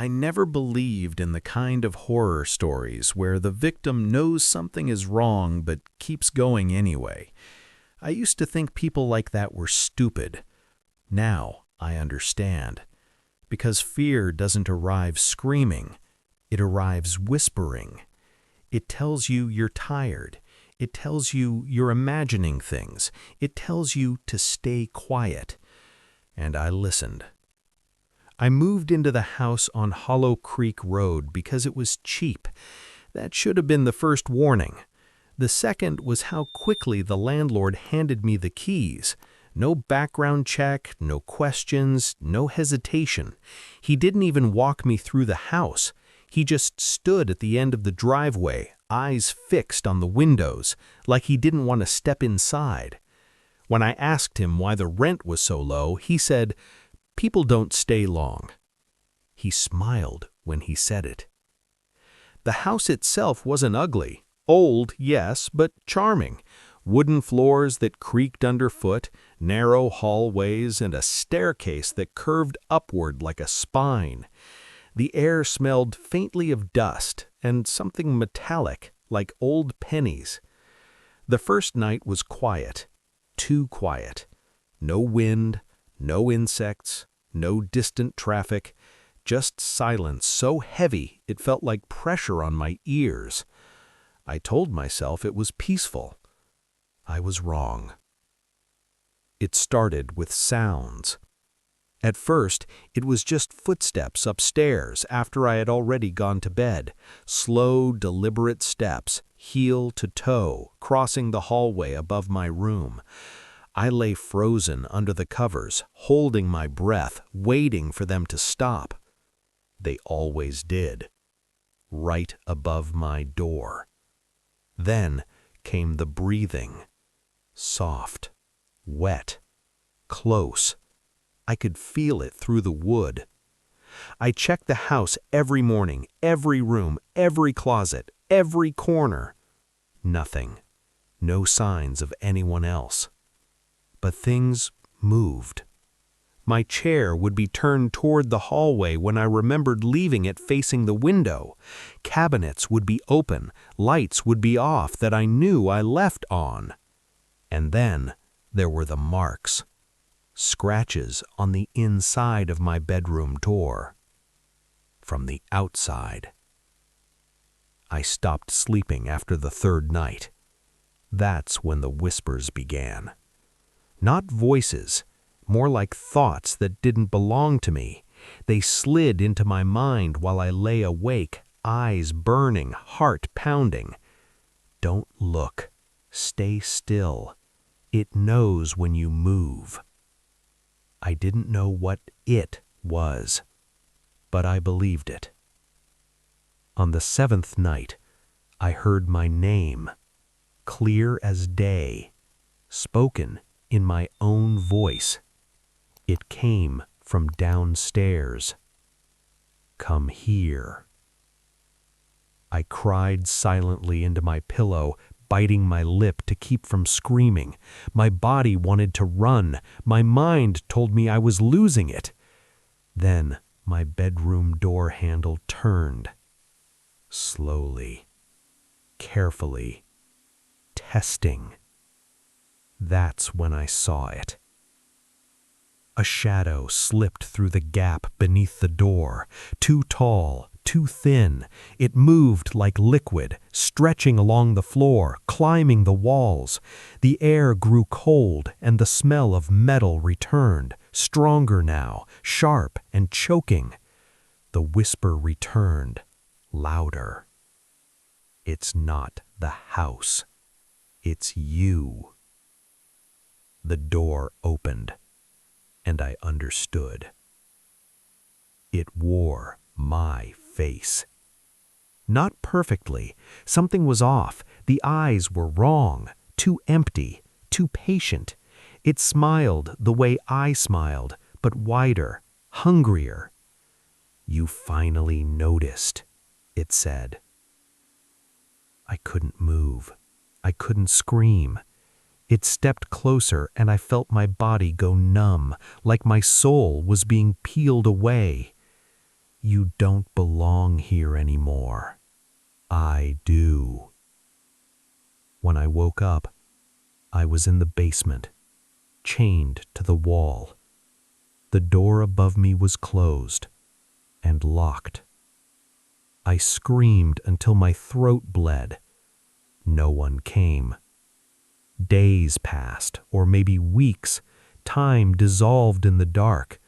I never believed in the kind of horror stories where the victim knows something is wrong but keeps going anyway. I used to think people like that were stupid. Now I understand. Because fear doesn't arrive screaming, it arrives whispering. It tells you you're tired. It tells you you're imagining things. It tells you to stay quiet. And I listened. I moved into the house on Hollow Creek Road because it was cheap. That should have been the first warning. The second was how quickly the landlord handed me the keys. No background check, no questions, no hesitation. He didn't even walk me through the house. He just stood at the end of the driveway, eyes fixed on the windows, like he didn't want to step inside. When I asked him why the rent was so low, he said, "People don't stay long." He smiled when he said it. The house itself wasn't ugly. Old, yes, but charming. Wooden floors that creaked underfoot, narrow hallways, and a staircase that curved upward like a spine. The air smelled faintly of dust and something metallic, like old pennies. The first night was quiet, too quiet. No wind, no insects, no distant traffic, just silence so heavy it felt like pressure on my ears. I told myself it was peaceful. I was wrong. It started with sounds. At first, it was just footsteps upstairs after I had already gone to bed. Slow, deliberate steps, heel to toe, crossing the hallway above my room. I lay frozen under the covers, holding my breath, waiting for them to stop. They always did. Right above my door. Then came the breathing. Soft, wet, close. I could feel it through the wood. I checked the house every morning, every room, every closet, every corner. Nothing. No signs of anyone else. But things moved. My chair would be turned toward the hallway when I remembered leaving it facing the window. Cabinets would be open, lights would be off that I knew I left on. And then there were the marks. Scratches on the inside of my bedroom door. From the outside. I stopped sleeping after the third night. That's when the whispers began. Not voices, more like thoughts that didn't belong to me. They slid into my mind while I lay awake, eyes burning, heart pounding. Don't look. Stay still. It knows when you move. I didn't know what it was, but I believed it. On the seventh night, I heard my name, clear as day, spoken in my own voice. It came from downstairs. Come here. I cried silently into my pillow, biting my lip to keep from screaming. My body wanted to run. My mind told me I was losing it. Then my bedroom door handle turned. Slowly, carefully, testing. That's when I saw it. A shadow slipped through the gap beneath the door, too tall, too thin. It moved like liquid, stretching along the floor, climbing the walls. The air grew cold and the smell of metal returned, stronger now, sharp and choking. The whisper returned, louder. It's not the house. It's you. The door opened, and I understood. It wore my face. Not perfectly. Something was off. The eyes were wrong, too empty, too patient. It smiled the way I smiled, but wider, hungrier. You finally noticed, it said. I couldn't move. I couldn't scream. It stepped closer and I felt my body go numb, like my soul was being peeled away. You don't belong here anymore. I do. When I woke up, I was in the basement, chained to the wall. The door above me was closed and locked. I screamed until my throat bled. No one came. Days passed, or maybe weeks. Time dissolved in the dark.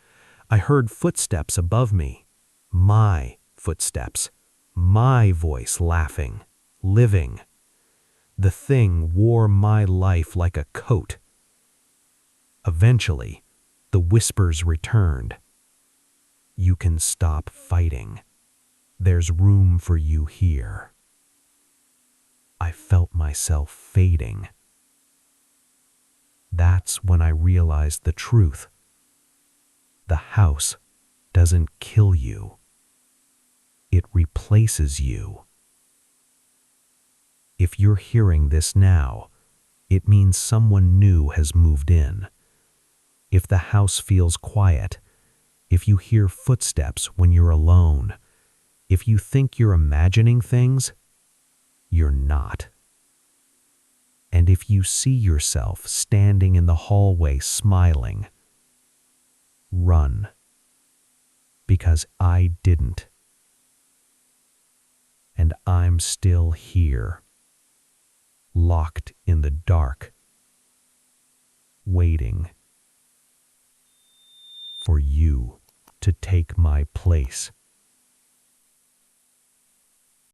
I heard footsteps above me. My footsteps. My voice laughing, living. The thing wore my life like a coat. Eventually, the whispers returned. You can stop fighting. There's room for you here. I felt myself fading. That's when I realized the truth. The house doesn't kill you. It replaces you. If you're hearing this now, it means someone new has moved in. If the house feels quiet, if you hear footsteps when you're alone, if you think you're imagining things, you're not. And if you see yourself standing in the hallway smiling, run. Because I didn't. And I'm still here, locked in the dark, waiting for you to take my place.